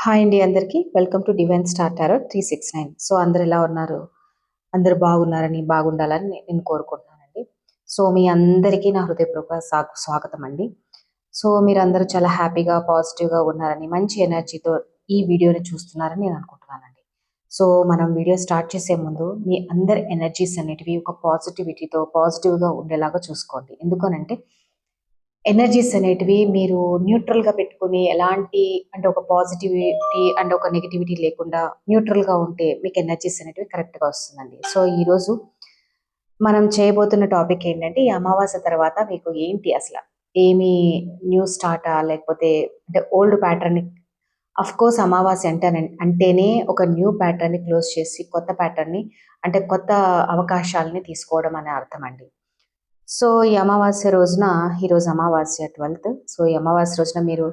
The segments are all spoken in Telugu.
హాయ్ అండి అందరికీ welcome to divine star tarot 369. So అందరు ఎలా ఉన్నారు? అందరు బాగున్నారని బాగుండాలని నేను కోరుకుంటున్నానండి. సో మీ అందరికీ నా హృదయపూర్వక స్వాగతం అండి. సో మీరందరూ చాలా హ్యాపీగా పాజిటివ్గా ఉన్నారని మంచి ఎనర్జీతో ఈ వీడియోని చూస్తున్నారని నేను అనుకుంటున్నానండి. సో మనం వీడియో స్టార్ట్ చేసే ముందు మీ అందరి ఎనర్జీస్ అనేటివి ఒక పాజిటివిటీతో పాజిటివ్గా ఉండేలాగా చూసుకోండి. ఎందుకనంటే ఎనర్జీస్ అనేటివి మీరు న్యూట్రల్గా పెట్టుకుని ఎలాంటి అంటే ఒక పాజిటివిటీ అండ్ ఒక నెగిటివిటీ లేకుండా న్యూట్రల్గా ఉంటే మీకు ఎనర్జీస్ అనేటివి కరెక్ట్గా వస్తుందండి. సో ఈరోజు మనం చేయబోతున్న టాపిక్ ఏంటంటే ఈ అమావాస్య తర్వాత మీకు ఏంటి అసలు ఏమి న్యూ స్టార్టా లేకపోతే అంటే ఓల్డ్ ప్యాటర్న్. అఫ్ కోర్స్ అమావాస్య అంటేనే ఒక న్యూ ప్యాటర్న్ని క్లోజ్ చేసి కొత్త ప్యాటర్న్ని అంటే కొత్త అవకాశాలని తీసుకోవడం అనే అర్థం అండి. సో ఈ అమావాస్య రోజున ఈరోజు అమావాస్య 12th. సో ఈ అమావాస్య రోజున మీరు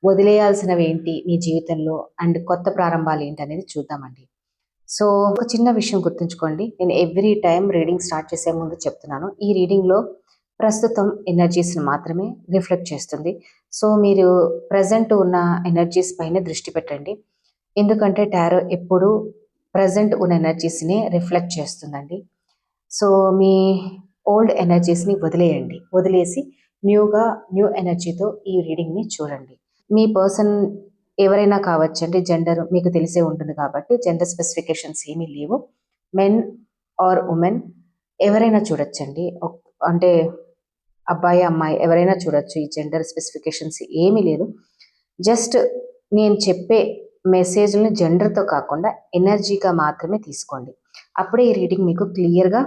వదిలేయాల్సినవి ఏంటి మీ జీవితంలో అండ్ కొత్త ప్రారంభాలు ఏంటి అనేది చూద్దామండి. సో ఒక చిన్న విషయం గుర్తుంచుకోండి, నేను ఎవ్రీ టైం రీడింగ్ స్టార్ట్ చేసే ముందు చెప్తున్నాను, ఈ రీడింగ్లో ప్రస్తుతం ఎనర్జీస్ని మాత్రమే రిఫ్లెక్ట్ చేస్తుంది. సో మీరు ప్రజెంట్ ఉన్న ఎనర్జీస్ పైన దృష్టి పెట్టండి, ఎందుకంటే టారో ఎప్పుడు ప్రజెంట్ ఉన్న ఎనర్జీస్ని రిఫ్లెక్ట్ చేస్తుందండి. సో మీ ఓల్డ్ ఎనర్జీస్ని వదిలేసి న్యూ ఎనర్జీతో ఈ రీడింగ్ని చూడండి. మీ పర్సన్ ఎవరైనా కావచ్చండి, జెండర్ మీకు తెలిసే ఉంటుంది కాబట్టి జెండర్ స్పెసిఫికేషన్స్ ఏమీ లేవు. మెన్ ఆర్ ఉమెన్ ఎవరైనా చూడొచ్చండి, అంటే అబ్బాయి అమ్మాయి ఎవరైనా చూడొచ్చు. ఈ జెండర్ స్పెసిఫికేషన్స్ ఏమీ లేదు. జస్ట్ నేను చెప్పే మెసేజ్ని జెండర్తో కాకుండా ఎనర్జీగా మాత్రమే తీసుకోండి. అప్పుడే ఈ రీడింగ్ మీకు క్లియర్గా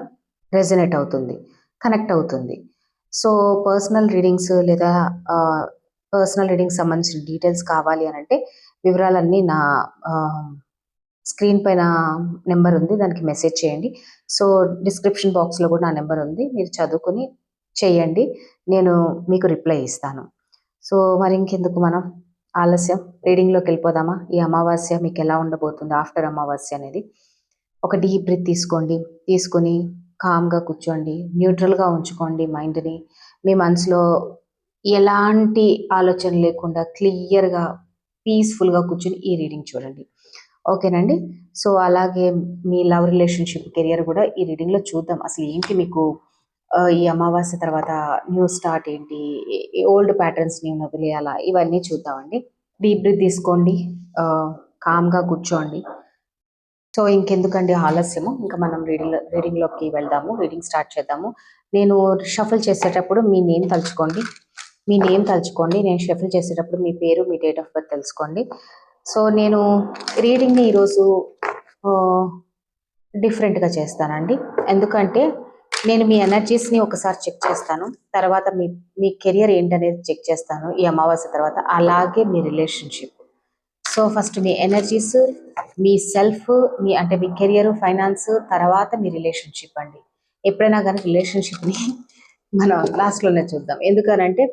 రెజనేట్ అవుతుంది, కనెక్ట్ అవుతుంది. సో పర్సనల్ రీడింగ్స్ లేదా పర్సనల్ రీడింగ్స్ సంబంధించిన డీటెయిల్స్ కావాలి అని అంటే వివరాలన్నీ నా స్క్రీన్ పైన నెంబర్ ఉంది, దానికి మెసేజ్ చేయండి. సో డిస్క్రిప్షన్ బాక్స్లో కూడా నా నెంబర్ ఉంది, మీరు చదువుకుని చేయండి, నేను మీకు రిప్లై ఇస్తాను. సో మరి ఇంకెందుకు మనం ఆలస్యం, రీడింగ్లోకి వెళ్ళిపోదామా? ఈ అమావాస్య మీకు ఎలా ఉండబోతుంది ఆఫ్టర్ అమావాస్య అనేది. ఒక డీప్ బ్రీత్ తీసుకుని కామ్గా కూర్చోండి, న్యూట్రల్గా ఉంచుకోండి మైండ్ని. మీ మనసులో ఎలాంటి ఆలోచన లేకుండా క్లియర్గా పీస్ఫుల్గా కూర్చొని ఈ రీడింగ్ చూడండి, ఓకేనండి? సో అలాగే మీ లవ్ రిలేషన్షిప్ కెరియర్ కూడా ఈ రీడింగ్లో చూద్దాం. అసలు ఏంటి మీకు ఈ అమావాస్య తర్వాత న్యూ స్టార్ట్ ఏంటి, ఓల్డ్ ప్యాటర్న్స్ని వదిలేయాలా, ఇవన్నీ చూద్దామండి. డీప్ బ్రీత్ తీసుకోండి, కామ్గా కూర్చోండి. సో ఇంకెందుకండి ఆలస్యము, ఇంకా మనం రీడింగ్లోకి వెళ్దాము, రీడింగ్ స్టార్ట్ చేద్దాము. నేను షఫల్ చేసేటప్పుడు మీ నేమ్ తలుచుకోండి, నేను షఫల్ చేసేటప్పుడు మీ పేరు, మీ డేట్ ఆఫ్ బర్త్ తెలుసుకోండి. సో నేను రీడింగ్ని ఈరోజు డిఫరెంట్గా చేస్తానండి, ఎందుకంటే నేను మీ ఎనర్జీస్ని ఒకసారి చెక్ చేస్తాను, తర్వాత మీ కెరియర్ ఏంటనేది చెక్ చేస్తాను ఈ అమావాస్య తర్వాత, అలాగే మీ రిలేషన్షిప్. సో ఫస్ట్ మీ ఎనర్జీస్, మీ సెల్ఫ్, మీ కెరియర్, ఫైనాన్స్, తర్వాత మీ రిలేషన్షిప్ అండి. ఎప్పుడైనా కానీ రిలేషన్షిప్ని మనం లాస్ట్లోనే చూద్దాం, ఎందుకనంటే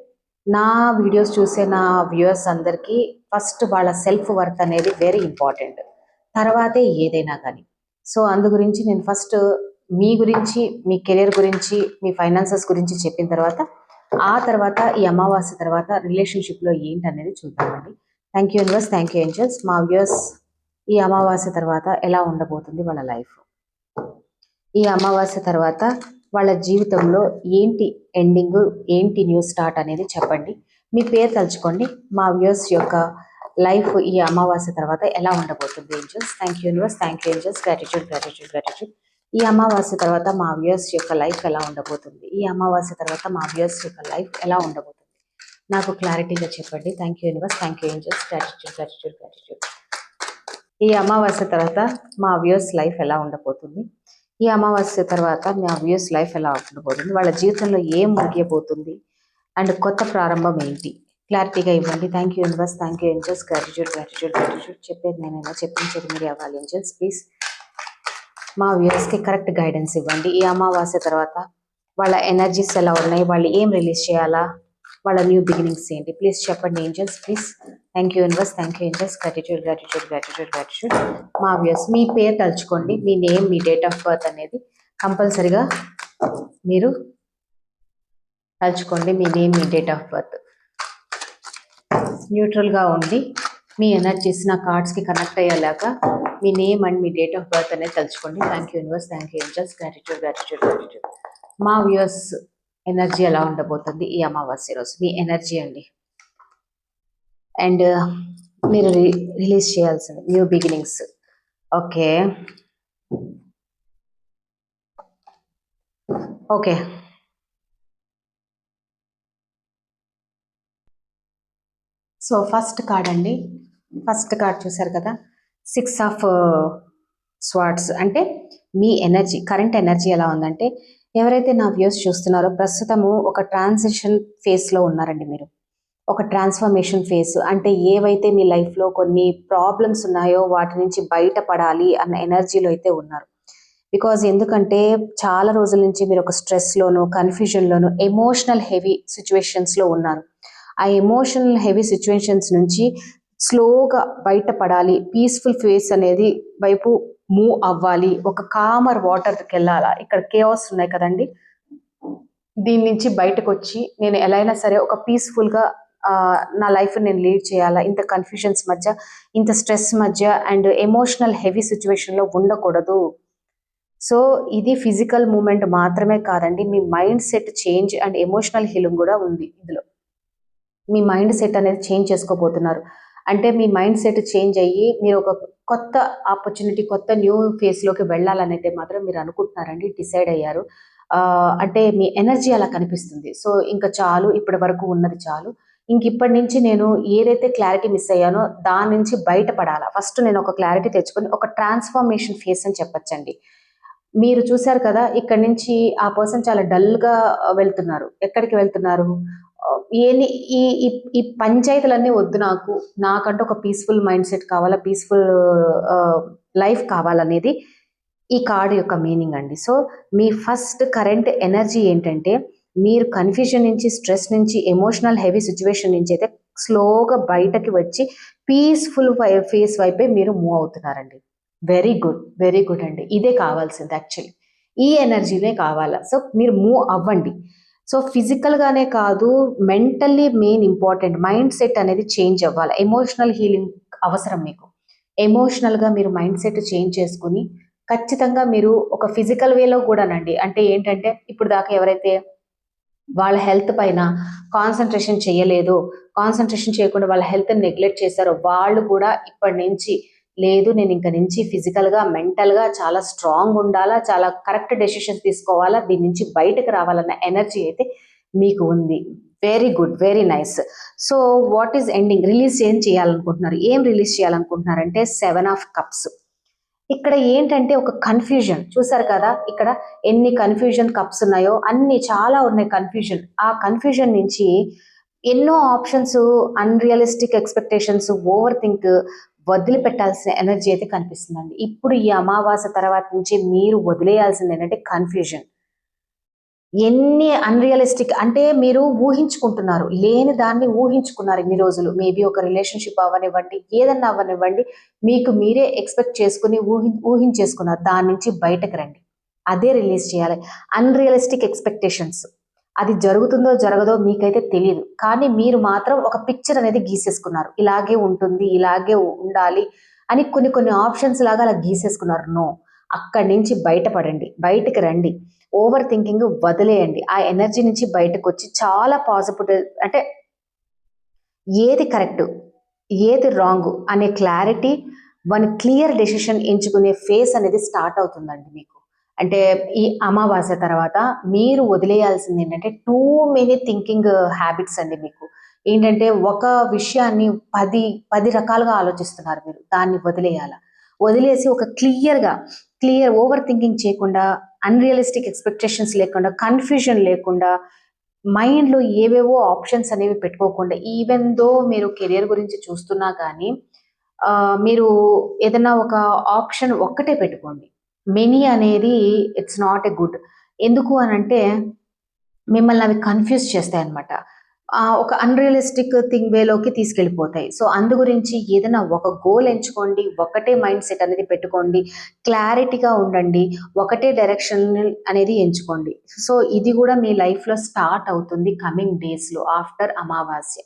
నా వీడియోస్ చూసే నా వ్యూవర్స్ అందరికీ ఫస్ట్ వాళ్ళ సెల్ఫ్ వర్త్ అనేది వెరీ ఇంపార్టెంట్, తర్వాతే ఏదైనా కానీ. సో అందు గురించి నేను ఫస్ట్ మీ గురించి, మీ కెరియర్ గురించి, మీ ఫైనాన్సెస్ గురించి చెప్పిన తర్వాత ఈ అమావాస్య తర్వాత రిలేషన్షిప్లో ఏంటి అనేది చూద్దామండి. Thank you universe, thank you angels. మా వ్యూయర్స్ ఈ అమావాస్య తర్వాత ఎలా ఉండబోతుంది వాళ్ళ లైఫ్, ఈ అమావాస్య తర్వాత వాళ్ళ జీవితంలో ఏంటి ఎండింగ్, ఏంటి న్యూ స్టార్ట్ అనేది చెప్పండి. మీ పేరు తలుచుకోండి. మా వ్యూయర్స్ యొక్క లైఫ్ ఈ అమావాస్య తర్వాత ఎలా ఉండబోతుంది angels. Thank you universe, thank you angels. Gratitude. ఈ అమావాస్య తర్వాత మా వ్యూయర్స్ యొక్క లైఫ్ ఎలా ఉండబోతుంది, ఈ అమావాస్య తర్వాత మా వ్యూయర్స్ యొక్క లైఫ్ ఎలా ఉండబోతుంది నాకు క్లారిటీగా చెప్పండి. Thank you universe, thank you angels. Gratitude. ఈ అమావాస్య తర్వాత మా వ్యూయర్స్ లైఫ్ ఎలా ఉండబోతుంది, ఈ అమావాస్య తర్వాత మా వ్యూయర్స్ లైఫ్ ఎలా ఉండబోతుంది, వాళ్ళ జీవితంలో ఏం ముగియబోతుంది అండ్ కొత్త ప్రారంభం ఏంటి, క్లారిటీగా ఇవ్వండి. Thank you universe, thank you angels. Gratitude. చెప్పేది నేనైనా చెప్పించేది మీరు అవ్వాలి ఏంజల్స్. ప్లీజ్ మా వ్యూయర్స్కి కరెక్ట్ గైడెన్స్ ఇవ్వండి. ఈ అమావాస్య తర్వాత వాళ్ళ ఎనర్జీస్ ఎలా ఉన్నాయి, వాళ్ళు ఏం రిలీజ్ చేయాలా, వాళ్ళ న్యూ బిగినింగ్స్ ఏంటి, ప్లీజ్ చెప్పండి angels. Please. Thank you universe, thank you angels. Gratitude. మా వ్యూయర్స్ మీ పేరు తలుచుకోండి, మీ నేమ్, మీ డేట్ ఆఫ్ బర్త్ అనేది కంపల్సరిగా మీరు తలుచుకోండి. మీ నేమ్, మీ డేట్ ఆఫ్ బర్త్ న్యూట్రల్గా ఉండి మీ ఎనర్జీస్ నా కార్డ్స్కి కనెక్ట్ అయ్యేలాగా మీ నేమ్ అండ్ మీ డేట్ ఆఫ్ బర్త్ అనేది తెలుసుకోండి. Thank you universe, thank you angels, gratitude gratitude gratitude. మా వ్యూయర్స్ ఎనర్జీ ఎలా ఉండబోతుంది ఈ అమావాస్య రోజు, మీ ఎనర్జీ అండి. అండ్ మీరు రిలీజ్ చేయాల్సింది new beginnings. Okay okay so first card అండి, ఫస్ట్ కార్డ్ చూసారు కదా, 6 ఆఫ్ స్వార్డ్స్. అంటే మీ ఎనర్జీ, కరెంట్ ఎనర్జీ ఎలా ఉందంటే, ఎవరైతే నా వ్యూస్ చూస్తున్నారో ప్రస్తుతము ఒక ట్రాన్సిషన్ ఫేస్లో ఉన్నారండి. మీరు ఒక ట్రాన్స్ఫర్మేషన్ ఫేస్, అంటే ఏవైతే మీ లైఫ్లో కొన్ని ప్రాబ్లమ్స్ ఉన్నాయో వాటి నుంచి బయటపడాలి అన్న ఎనర్జీలో అయితే ఉన్నారు. బికాజ్ ఎందుకంటే చాలా రోజుల నుంచి మీరు ఒక స్ట్రెస్లోను, కన్ఫ్యూజన్లోను, ఎమోషనల్ హెవీ సిచ్యువేషన్స్లో ఉన్నారు. ఆ ఎమోషనల్ హెవీ సిచ్యువేషన్స్ నుంచి స్లోగా బయటపడాలి, పీస్ఫుల్ ఫేస్ అనేది వైపు మూవ్ అవ్వాలి, ఒక కామర్ వాటర్కి వెళ్ళాలా. ఇక్కడ కేఆస్ ఉన్నాయి కదండి, దీని నుంచి బయటకు వచ్చి నేను ఎలా అయినా సరే ఒక పీస్ఫుల్గా నా లైఫ్ నేను లీడ్ చేయాలా, ఇంత కన్ఫ్యూజన్స్ మధ్య, ఇంత స్ట్రెస్ మధ్య అండ్ ఎమోషనల్ హెవీ సిచ్యువేషన్లో ఉండకూడదు. సో ఇది ఫిజికల్ మూమెంట్ మాత్రమే కాదండి, మీ mind set change and emotional healing కూడా ఉంది ఇందులో. మీ మైండ్ సెట్ అనేది చేంజ్ చేసుకోబోతున్నారు. అంటే మీ మైండ్ సెట్ చేంజ్ అయ్యి మీరు ఒక కొత్త ఆపర్చునిటీ, కొత్త న్యూ ఫేస్లోకి వెళ్ళాలని అయితే మాత్రం మీరు అనుకుంటున్నారండి, డిసైడ్ అయ్యారు. అంటే మీ ఎనర్జీ అలా కనిపిస్తుంది. సో ఇంకా చాలు, ఇప్పటి వరకు ఉన్నది చాలు, ఇంక ఇప్పటి నుంచి నేను ఏదైతే క్లారిటీ మిస్ అయ్యానో దాని నుంచి బయటపడాలా. ఫస్ట్ నేను ఒక క్లారిటీ తెచ్చుకొని ఒక ట్రాన్స్ఫర్మేషన్ ఫేస్ అని చెప్పచ్చండి. మీరు చూశారు కదా, ఇక్కడ నుంచి ఆ పర్సన్ చాలా డల్గా వెళ్తున్నారు. ఎక్కడికి వెళ్తున్నారు? ఏంది ఈ ఈ ఈ పంచాయతీలన్నీ వద్దు నాకు, నాకంటూ ఒక పీస్ఫుల్ మైండ్ సెట్ కావాలా, పీస్ఫుల్ లైఫ్ కావాలనేది ఈ కార్డు యొక్క మీనింగ్ అండి. సో మీ ఫస్ట్ కరెంట్ ఎనర్జీ ఏంటంటే, మీరు కన్ఫ్యూజన్ నుంచి, స్ట్రెస్ నుంచి, ఎమోషనల్ హెవీ సిచ్యువేషన్ నుంచి అయితే స్లోగా బయటకి వచ్చి పీస్ఫుల్ ఫేస్ వైపే మీరు మూవ్ అవుతున్నారండి. వెరీ గుడ్, వెరీ గుడ్ అండి. ఇదే కావాల్సింది యాక్చువల్లీ, ఈ ఎనర్జీనే కావాలా. సో మీరు మూవ్ అవ్వండి. సో ఫిజికల్గానే కాదు, mentally main important, mind set అనేది చేంజ్ అవ్వాలి. ఎమోషనల్ హీలింగ్ అవసరం మీకు. ఎమోషనల్గా మీరు మైండ్ సెట్ చేంజ్ చేసుకుని ఖచ్చితంగా మీరు ఒక ఫిజికల్ వేలో కూడానండి, అంటే ఏంటంటే ఇప్పుడు దాకా ఎవరైతే వాళ్ళ హెల్త్ పైన కాన్సన్ట్రేషన్ చేయలేదో, కాన్సన్ట్రేషన్ చేయకుండా వాళ్ళ హెల్త్ని నెగ్లెక్ట్ చేశారో, వాళ్ళు కూడా ఇప్పటి నుంచి లేదు, నేను ఇంక నుంచి ఫిజికల్గా, మెంటల్గా చాలా స్ట్రాంగ్ ఉండాలా, చాలా కరెక్ట్ డెసిషన్స్ తీసుకోవాలా, దీని నుంచి బయటకు రావాలన్న ఎనర్జీ అయితే మీకు ఉంది. Very good, very nice. So what is ending? Release ఏం చేయాలనుకుంటున్నారు? ఏం రిలీజ్ చేయాలనుకుంటున్నారంటే 7 ఆఫ్ కప్స్. ఇక్కడ ఏంటంటే ఒక కన్ఫ్యూజన్ చూసారు కదా, ఇక్కడ ఎన్ని కన్ఫ్యూజన్ కప్స్ ఉన్నాయో అన్ని చాలా ఉన్నాయి కన్ఫ్యూజన్. ఆ కన్ఫ్యూజన్ నుంచి ఎన్నో options, unrealistic expectations, over think వదిలిపెట్టాల్సిన ఎనర్జీ అయితే కనిపిస్తుందండి. ఇప్పుడు ఈ అమావాస్య తర్వాత నుంచి మీరు వదిలేయాల్సింది ఏంటంటే కన్ఫ్యూజన్. ఎన్ని అన్రియలిస్టిక్ అంటే మీరు ఊహించుకుంటున్నారు, లేని దాన్ని ఊహించుకున్నారు ఇన్ని రోజులు. మేబీ ఒక రిలేషన్షిప్ అవ్వనివ్వండి, ఏదన్నా అవ్వనివ్వండి, మీకు మీరే ఎక్స్పెక్ట్ చేసుకుని ఊహించేసుకున్నారు. దాని నుంచి బయటకు రండి, అదే రిలీజ్ చేయాలి. అన్రియలిస్టిక్ ఎక్స్పెక్టేషన్స్, అది జరుగుతుందో జరగదో మీకైతే తెలియదు, కానీ మీరు మాత్రం ఒక పిక్చర్ అనేది గీసేసుకున్నారు, ఇలాగే ఉంటుంది, ఇలాగే ఉండాలి అని కొన్ని కొన్ని ఆప్షన్స్ లాగా అలా గీసేసుకున్నారు. నో, అక్కడి నుంచి బయటపడండి, బయటకు రండి, ఓవర్ థింకింగ్ వదిలేయండి. ఆ ఎనర్జీ నుంచి బయటకు వచ్చి చాలా పాజిటివ్, అంటే ఏది కరెక్ట్, ఏది రాంగ్ అనే క్లారిటీ, వన్ క్లియర్ డెసిషన్ ఎంచుకునే ఫేస్ అనేది స్టార్ట్ అవుతుందండి మీకు. అంటే ఈ అమావాస్య తర్వాత మీరు వదిలేయాల్సింది ఏంటంటే టూ మెనీ థింకింగ్ హ్యాబిట్స్ అండి. మీకు ఏంటంటే ఒక విషయాన్ని 10 రకాలుగా ఆలోచిస్తున్నారు మీరు, దాన్ని వదిలేసి ఒక క్లియర్ ఓవర్ థింకింగ్ చేయకుండా, అన్రియలిస్టిక్ ఎక్స్పెక్టేషన్స్ లేకుండా, కన్ఫ్యూజన్ లేకుండా, మైండ్లో ఏవేవో ఆప్షన్స్ అనేవి పెట్టుకోకుండా, ఈవెన్ దో మీరు కెరియర్ గురించి చూస్తున్నా కానీ మీరు ఏదైనా ఒక ఆప్షన్ ఒక్కటే పెట్టుకోండి. మెనీ అనేది ఇట్స్ నాట్ ఎ గుడ్. ఎందుకు అనంటే మిమ్మల్ని అవి కన్ఫ్యూజ్ చేస్తాయి అనమాట. ఒక అన్రియలిస్టిక్ వేలోకి తీసుకెళ్ళిపోతాయి. సో అందు గురించి ఏదైనా ఒక గోల్ ఎంచుకోండి, ఒకటే మైండ్ సెట్ అనేది పెట్టుకోండి, క్లారిటీగా ఉండండి, ఒకటే డైరెక్షన్ అనేది ఎంచుకోండి. సో ఇది కూడా మీ లైఫ్లో స్టార్ట్ అవుతుంది కమింగ్ డేస్లో ఆఫ్టర్ అమావాస్య.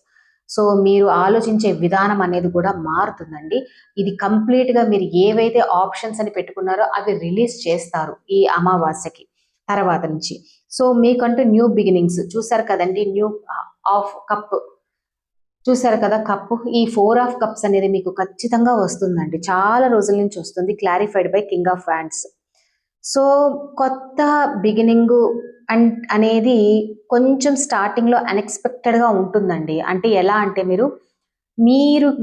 సో మీరు ఆలోచించే విధానం అనేది కూడా మారుతుందండి. ఇది కంప్లీట్గా మీరు ఏవైతే ఆప్షన్స్ అని పెట్టుకున్నారో అవి రిలీజ్ చేస్తారు ఈ అమావాస్యకి తర్వాత నుంచి. సో మీకంటూ న్యూ బిగినింగ్స్ చూసారు కదండి. న్యూ ఆఫ్ కప్ చూసారు కదా కప్పు. ఈ 4 ఆఫ్ కప్స్ అనేది మీకు ఖచ్చితంగా వస్తుందండి. చాలా రోజుల నుంచి వస్తుంది. Clarified by king of wands. So కొత్త బిగినింగ్ అనేది కొంచెం స్టార్టింగ్లో అన్ఎక్స్పెక్టెడ్గా ఉంటుందండి. అంటే ఎలా అంటే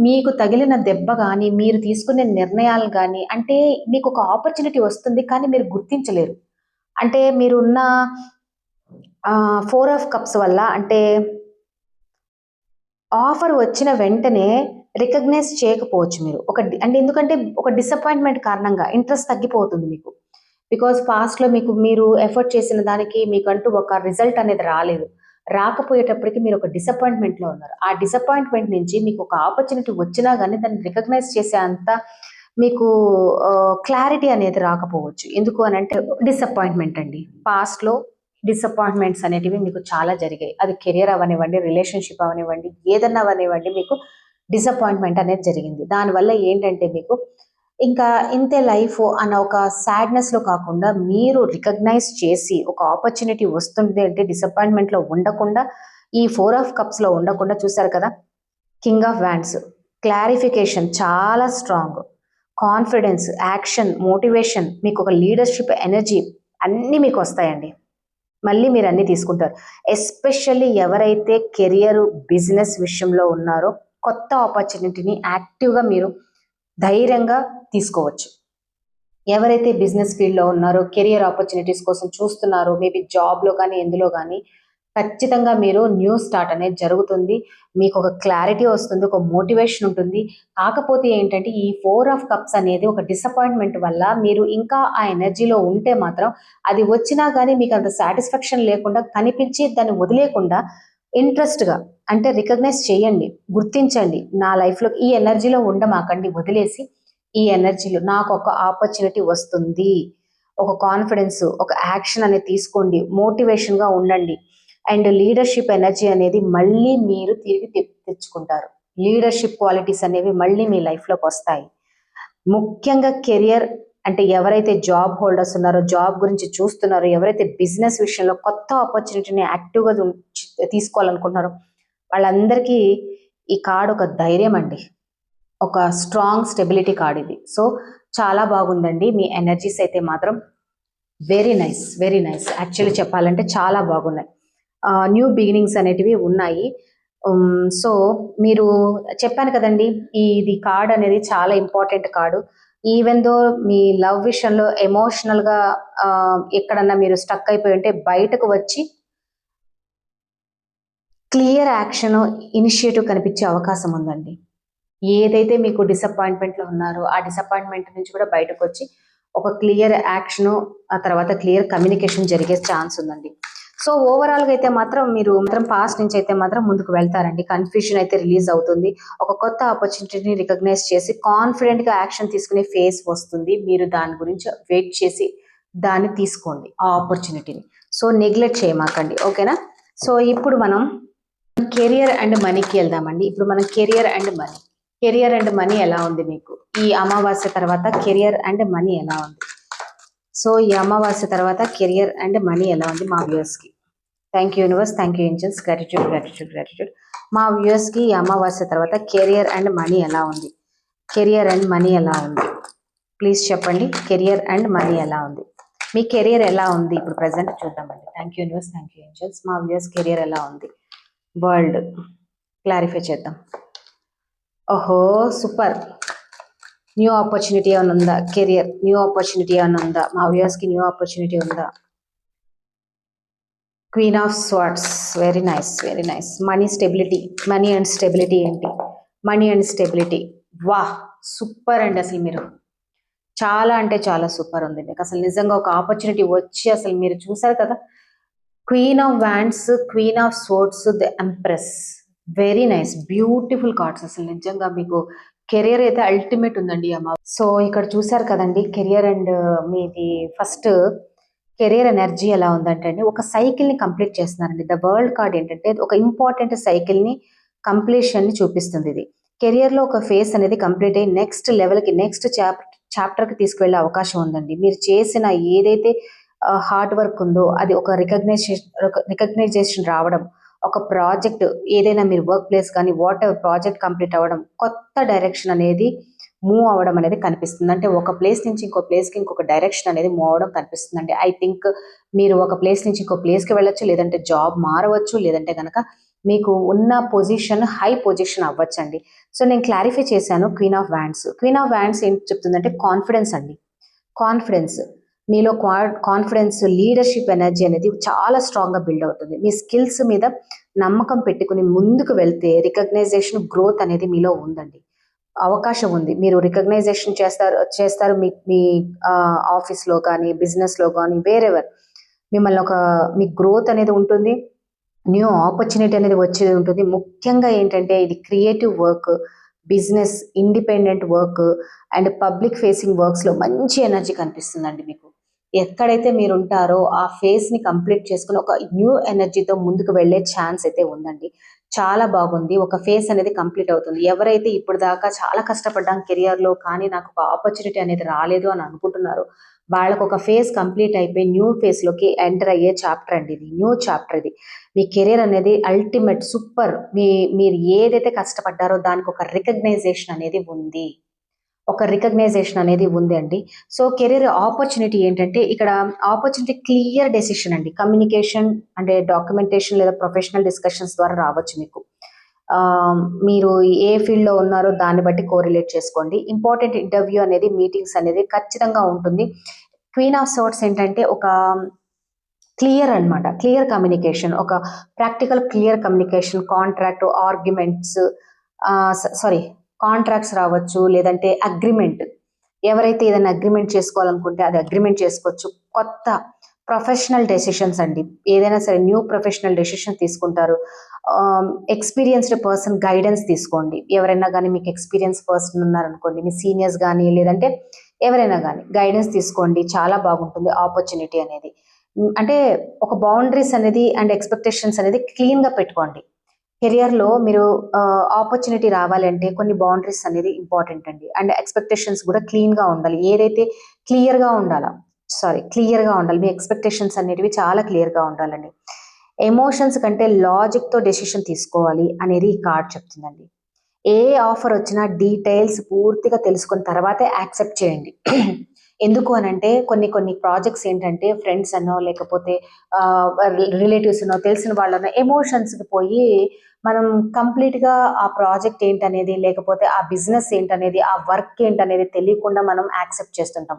మీకు తగిలిన దెబ్బ కానీ, మీరు తీసుకునే నిర్ణయాలు కానీ, అంటే మీకు ఒక ఆపర్చునిటీ వస్తుంది కానీ మీరు గుర్తించలేరు. అంటే మీరున్న 4 ఆఫ్ కప్స్ వల్ల అంటే ఆఫర్ వచ్చిన వెంటనే రికగ్నైజ్ చేయకపోవచ్చు మీరు. అంటే ఎందుకంటే ఒక డిసప్పాయింట్మెంట్ కారణంగా ఇంట్రెస్ట్ తగ్గిపోతుంది మీకు. బికాజ్ పాస్ట్లో మీరు ఎఫర్ట్ చేసిన దానికి మీకంటూ ఒక రిజల్ట్ అనేది రాలేదు. రాకపోయేటప్పటికి మీరు ఒక డిసప్పాయింట్మెంట్లో ఉన్నారు. ఆ డిసప్పాయింట్మెంట్ నుంచి మీకు ఒక ఆపర్చునిటీ వచ్చినా కానీ దాన్ని రికగ్నైజ్ చేసే అంత మీకు క్లారిటీ అనేది రాకపోవచ్చు. ఎందుకు అని అంటే డిసప్పాయింట్మెంట్ అండి. పాస్ట్లో డిసప్పాయింట్మెంట్స్ అనేటివి మీకు చాలా జరిగాయి. అది కెరియర్ అవనివ్వండి, రిలేషన్షిప్ అవనివ్వండి, ఏదన్నా అవనివ్వండి, మీకు డిసప్పాయింట్మెంట్ అనేది జరిగింది. దానివల్ల ఏంటంటే మీకు ఇంకా ఇంతే లైఫ్ అన్న ఒక సాడ్నెస్లో కాకుండా మీరు రికగ్నైజ్ చేసి ఒక ఆపర్చునిటీ వస్తుంది అంటే డిసప్పాయింట్మెంట్లో ఉండకుండా, ఈ 4 ఆఫ్ కప్స్లో ఉండకుండా చూసారు కదా, కింగ్ ఆఫ్ వ్యాండ్స్ క్లారిఫికేషన్ చాలా స్ట్రాంగ్, కాన్ఫిడెన్స్, యాక్షన్, మోటివేషన్, మీకు ఒక లీడర్షిప్ ఎనర్జీ అన్నీ మీకు వస్తాయండి. మళ్ళీ మీరు అన్నీ తీసుకుంటారు. ఎస్పెషల్లీ ఎవరైతే కెరియర్ బిజినెస్ విషయంలో ఉన్నారో కొత్త ఆపర్చునిటీని యాక్టివ్గా మీరు ధైర్యంగా తీసుకోవచ్చు. ఎవరైతే బిజినెస్ ఫీల్డ్లో ఉన్నారో కెరియర్ ఆపర్చునిటీస్ కోసం చూస్తున్నారో, మేబీ జాబ్లో కానీ ఎందులో కానీ ఖచ్చితంగా మీరు న్యూ స్టార్ట్ అనేది జరుగుతుంది. మీకు ఒక క్లారిటీ వస్తుంది, ఒక మోటివేషన్ ఉంటుంది. కాకపోతే ఏంటంటే ఈ 4 ఆఫ్ కప్స్ అనేది ఒక డిసప్పాయింట్మెంట్ వల్ల మీరు ఇంకా ఆ ఎనర్జీలో ఉంటే మాత్రం అది వచ్చినా కానీ మీకు అంత సాటిస్ఫాక్షన్ లేకుండా కనిపించి దాన్ని వదిలేయకుండా ఇంట్రెస్ట్గా అంటే రికగ్నైజ్ చేయండి, గుర్తించండి. నా లైఫ్లో ఈ ఎనర్జీలో ఉండమాకండి, వదిలేసి ఈ ఎనర్జీలో నాకు ఒక ఆపర్చునిటీ వస్తుంది, ఒక కాన్ఫిడెన్స్, ఒక యాక్షన్ అనేది తీసుకోండి, మోటివేషన్గా ఉండండి. అండ్ లీడర్షిప్ ఎనర్జీ అనేది మళ్ళీ మీరు తిరిగి తెచ్చుకుంటారు. లీడర్షిప్ క్వాలిటీస్ అనేవి మళ్ళీ మీ లైఫ్లోకి వస్తాయి. ముఖ్యంగా కెరియర్ అంటే ఎవరైతే జాబ్ హోల్డర్స్ ఉన్నారో, జాబ్ గురించి చూస్తున్నారో, ఎవరైతే బిజినెస్ విషయంలో కొత్త ఆపర్చునిటీని యాక్టివ్గా తీసుకోవాలనుకుంటున్నారో వాళ్ళందరికీ ఈ కార్డ్ ఒక ధైర్యం అండి, ఒక స్ట్రాంగ్ స్టెబిలిటీ కార్డ్ ఇది. సో చాలా బాగుందండి. మీ ఎనర్జీస్ అయితే మాత్రం very nice, very nice. Actually చెప్పాలంటే చాలా బాగున్నాయి. న్యూ బిగినింగ్స్ అనేటివి ఉన్నాయి. సో మీరు చెప్పాను కదండి, ఇది కార్డ్ అనేది చాలా ఇంపార్టెంట్ కార్డు. ఈవెన్ దో మీ లవ్ విషయంలో ఎమోషనల్గా ఎక్కడన్నా మీరు స్టక్ అయిపోయి ఉంటే బయటకు వచ్చి క్లియర్ యాక్షన్, ఇనిషియేటివ్ కనిపించే అవకాశం ఉందండి. ఏదైతే మీకు డిసప్పాయింట్మెంట్లో ఉన్నారో ఆ డిసప్పాయింట్మెంట్ నుంచి కూడా బయటకు వచ్చి ఒక క్లియర్ యాక్షను, ఆ తర్వాత క్లియర్ కమ్యూనికేషన్ జరిగే ఛాన్స్ ఉందండి. సో ఓవరాల్గా అయితే మీరు పాస్ట్ నుంచి అయితే ముందుకు వెళ్తారండి. కన్ఫ్యూజన్ అయితే రిలీజ్ అవుతుంది. ఒక కొత్త ఆపర్చునిటీని రికగ్నైజ్ చేసి కాన్ఫిడెంట్గా యాక్షన్ తీసుకునే ఫేస్ వస్తుంది. మీరు దాని గురించి వెయిట్ చేసి దాన్ని తీసుకోండి, ఆ ఆపర్చునిటీని. సో నెగ్లెక్ట్ చేయమాకండి, ఓకేనా? సో ఇప్పుడు మనం కెరియర్ అండ్ మనీకి వెళ్దామండి. ఇప్పుడు మనం కెరియర్ అండ్ మనీ ఎలా ఉంది మీకు ఈ అమావాస్య తర్వాత? కెరియర్ అండ్ మనీ ఎలా ఉంది? సో ఈ అమావాస్య తర్వాత కెరియర్ అండ్ మనీ ఎలా ఉంది మా వ్యూయర్స్కి? Thank you universe, thank you angels, gratitude. మా వ్యూయర్స్కి ఈ అమావాస్య తర్వాత కెరియర్ అండ్ మనీ ఎలా ఉంది? కెరియర్ అండ్ మనీ ఎలా ఉంది? ప్లీజ్ చెప్పండి. కెరియర్ అండ్ మనీ ఎలా ఉంది? మీ కెరియర్ ఎలా ఉంది ఇప్పుడు ప్రజెంట్? చూద్దామండి. Thank you universe, thank you angels. మా వ్యూయర్స్ కెరియర్ ఎలా ఉంది? వరల్డ్ క్లారిఫై చేద్దాం. ఓహో సూపర్. న్యూ ఆపర్చునిటీ ఏమైనా ఉందా? కెరియర్ న్యూ ఆపర్చునిటీ ఏమైనా ఉందా? మా వ్యూయర్స్కి న్యూ ఆపర్చునిటీ ఉందా? Queen of swords, very nice, very nice. Money stability, money and stability ఏంటి? మనీ అండ్ స్టెబిలిటీ, వాహ్ సూపర్ అండి. అసలు మీరు చాలా అంటే చాలా సూపర్ ఉంది మీకు. అసలు నిజంగా ఒక ఆపర్చునిటీ వచ్చి అసలు మీరు చూసారు కదా, queen of wands, queen of swords, the empress, very nice, beautiful cards. అసలు నిజంగా మీకు కెరియర్ అయితే అల్టిమేట్ ఉందండి అమ్మ. సో ఇక్కడ చూసారు కదండి, కెరియర్ అండ్ మీది ఫస్ట్ కెరియర్ ఎనర్జీ ఎలా ఉందంటే అండి, ఒక సైకిల్ని కంప్లీట్ చేస్తున్నారండి. ద వరల్డ్ కార్డ్ ఏంటంటే ఒక ఇంపార్టెంట్ సైకిల్ని కంప్లీషన్ ని చూపిస్తుంది. ఇది కెరియర్ లో ఒక ఫేస్ అనేది కంప్లీట్ అయ్యి నెక్స్ట్ లెవెల్ కి నెక్స్ట్ చాప్టర్ కి తీసుకువెళ్ళే అవకాశం ఉందండి. మీరు చేసిన ఏదైతే హార్డ్ వర్క్ ఉందో అది ఒక రికగ్నైజేషన్ రావడం, ఒక ప్రాజెక్ట్ ఏదైనా మీరు వర్క్ ప్లేస్ కానీ వాట్ ఎవర్ ప్రాజెక్ట్ కంప్లీట్ అవ్వడం, కొత్త డైరెక్షన్ అనేది మూవ్ అవ్వడం అనేది కనిపిస్తుంది. అంటే ఒక ప్లేస్ నుంచి ఇంకో ప్లేస్కి ఇంకొక డైరెక్షన్ అనేది మూవ్ అవ్వడం కనిపిస్తుందండి. ఐ థింక్ మీరు ఒక ప్లేస్ నుంచి ఇంకో ప్లేస్కి వెళ్ళొచ్చు, లేదంటే జాబ్ మారవచ్చు, లేదంటే కనుక మీకు ఉన్న పొజిషన్ హై పొజిషన్ అవ్వచ్చండి. సో నేను క్లారిఫై చేశాను. Queen of wands, queen of wands ఏం చెప్తుందంటే కాన్ఫిడెన్స్ అండి. కాన్ఫిడెన్స్, మీలో కాన్ఫిడెన్స్, లీడర్షిప్ ఎనర్జీ అనేది చాలా స్ట్రాంగ్గా బిల్డ్ అవుతుంది. మీ స్కిల్స్ మీద నమ్మకం పెట్టుకుని ముందుకు వెళ్తే రికగ్నైజేషన్, గ్రోత్ అనేది మీలో ఉందండి. అవకాశం ఉంది. మీరు రికగ్నైజేషన్ చేస్తారు మీ మీ ఆఫీస్లో కానీ బిజినెస్లో కానీ వేరెవర్. మిమ్మల్ని మీ గ్రోత్ అనేది ఉంటుంది. న్యూ ఆపర్చునిటీ అనేది వచ్చేది ఉంటుంది. ముఖ్యంగా ఏంటంటే ఇది creative work, business, independent work and public facing వర్క్స్లో మంచి ఎనర్జీ కనిపిస్తుందండి మీకు. ఎక్కడైతే మీరు ఉంటారో ఆ ఫేస్ని కంప్లీట్ చేసుకుని ఒక న్యూ ఎనర్జీతో ముందుకు వెళ్ళే ఛాన్స్ అయితే ఉందండి. చాలా బాగుంది. ఒక ఫేస్ అనేది కంప్లీట్ అవుతుంది. ఎవరైతే ఇప్పుడు దాకా చాలా కష్టపడ్డాం కెరియర్లో కానీ నాకు ఒక ఆపర్చునిటీ అనేది రాలేదు అని అనుకుంటున్నారో వాళ్ళకు ఒక ఫేజ్ కంప్లీట్ అయిపోయి న్యూ ఫేజ్లోకి ఎంటర్ అయ్యే చాప్టర్ అండి ఇది. న్యూ చాప్టర్ ఇది. మీ కెరీర్ అనేది అల్టిమేట్ సూపర్. మీరు ఏదైతే కష్టపడ్డారో దానికి ఒక రికగ్నైజేషన్ అనేది ఉంది. అండి. సో కెరీర్ ఆపర్చునిటీ ఏంటంటే ఇక్కడ ఆపర్చునిటీ క్లియర్ డెసిషన్ అండి. కమ్యూనికేషన్ అంటే డాక్యుమెంటేషన్ లేదా ప్రొఫెషనల్ డిస్కషన్స్ ద్వారా రావచ్చు మీకు. మీరు ఏ ఫీల్డ్లో ఉన్నారో దాన్ని బట్టి కోరిలేట్ చేసుకోండి. ఇంపార్టెంట్ ఇంటర్వ్యూ అనేది, మీటింగ్స్ అనేది ఖచ్చితంగా ఉంటుంది. క్వీన్ ఆఫ్ సోర్ట్స్ ఏంటంటే ఒక క్లియర్ అనమాట. క్లియర్ కమ్యూనికేషన్, ఒక practical clear communication, arguments contracts రావచ్చు, లేదంటే అగ్రిమెంట్. ఎవరైతే ఏదైనా అగ్రిమెంట్ చేసుకోవాలనుకుంటే అది అగ్రిమెంట్ చేసుకోవచ్చు. కొత్త ప్రొఫెషనల్ డెసిషన్స్ అండి. ఏదైనా సరే న్యూ ప్రొఫెషనల్ డెసిషన్ తీసుకుంటారు. ఎక్స్పీరియన్స్డ్ పర్సన్ గైడెన్స్ తీసుకోండి. ఎవరైనా కానీ మీకు ఎక్స్పీరియన్స్ పర్సన్ ఉన్నారనుకోండి, మీ సీనియర్స్ కానీ లేదంటే ఎవరైనా కానీ గైడెన్స్ తీసుకోండి. చాలా బాగుంటుంది ఆపర్చునిటీ అనేది. అంటే ఒక బౌండరీస్ అనేది అండ్ ఎక్స్పెక్టేషన్స్ అనేది క్లీన్గా పెట్టుకోండి. కెరియర్లో మీరు ఆపర్చునిటీ రావాలంటే కొన్ని బౌండరీస్ అనేది ఇంపార్టెంట్ అండి. అండ్ ఎక్స్పెక్టేషన్స్ కూడా క్లీన్గా ఉండాలి. ఏదైతే క్లియర్గా ఉండాలి. మీ ఎక్స్పెక్టేషన్స్ అనేటివి చాలా క్లియర్గా ఉండాలండి. ఎమోషన్స్ కంటే లాజిక్తో డెసిషన్ తీసుకోవాలి అనేది ఈ కార్డ్ చెప్తుందండి. ఏ ఆఫర్ వచ్చినా డీటెయిల్స్ పూర్తిగా తెలుసుకున్న తర్వాతే యాక్సెప్ట్ చేయండి. ఎందుకు అనంటే కొన్ని ప్రాజెక్ట్స్ ఏంటంటే ఫ్రెండ్స్ అనో లేకపోతే రిలేటివ్స్ అనో తెలిసిన వాళ్ళనో ఎమోషన్స్కి పోయి మనం కంప్లీట్గా ఆ ప్రాజెక్ట్ ఏంటనేది, లేకపోతే ఆ బిజినెస్ ఏంటనేది, ఆ వర్క్ ఏంటనేది తెలియకుండా మనం యాక్సెప్ట్ చేస్తుంటాం.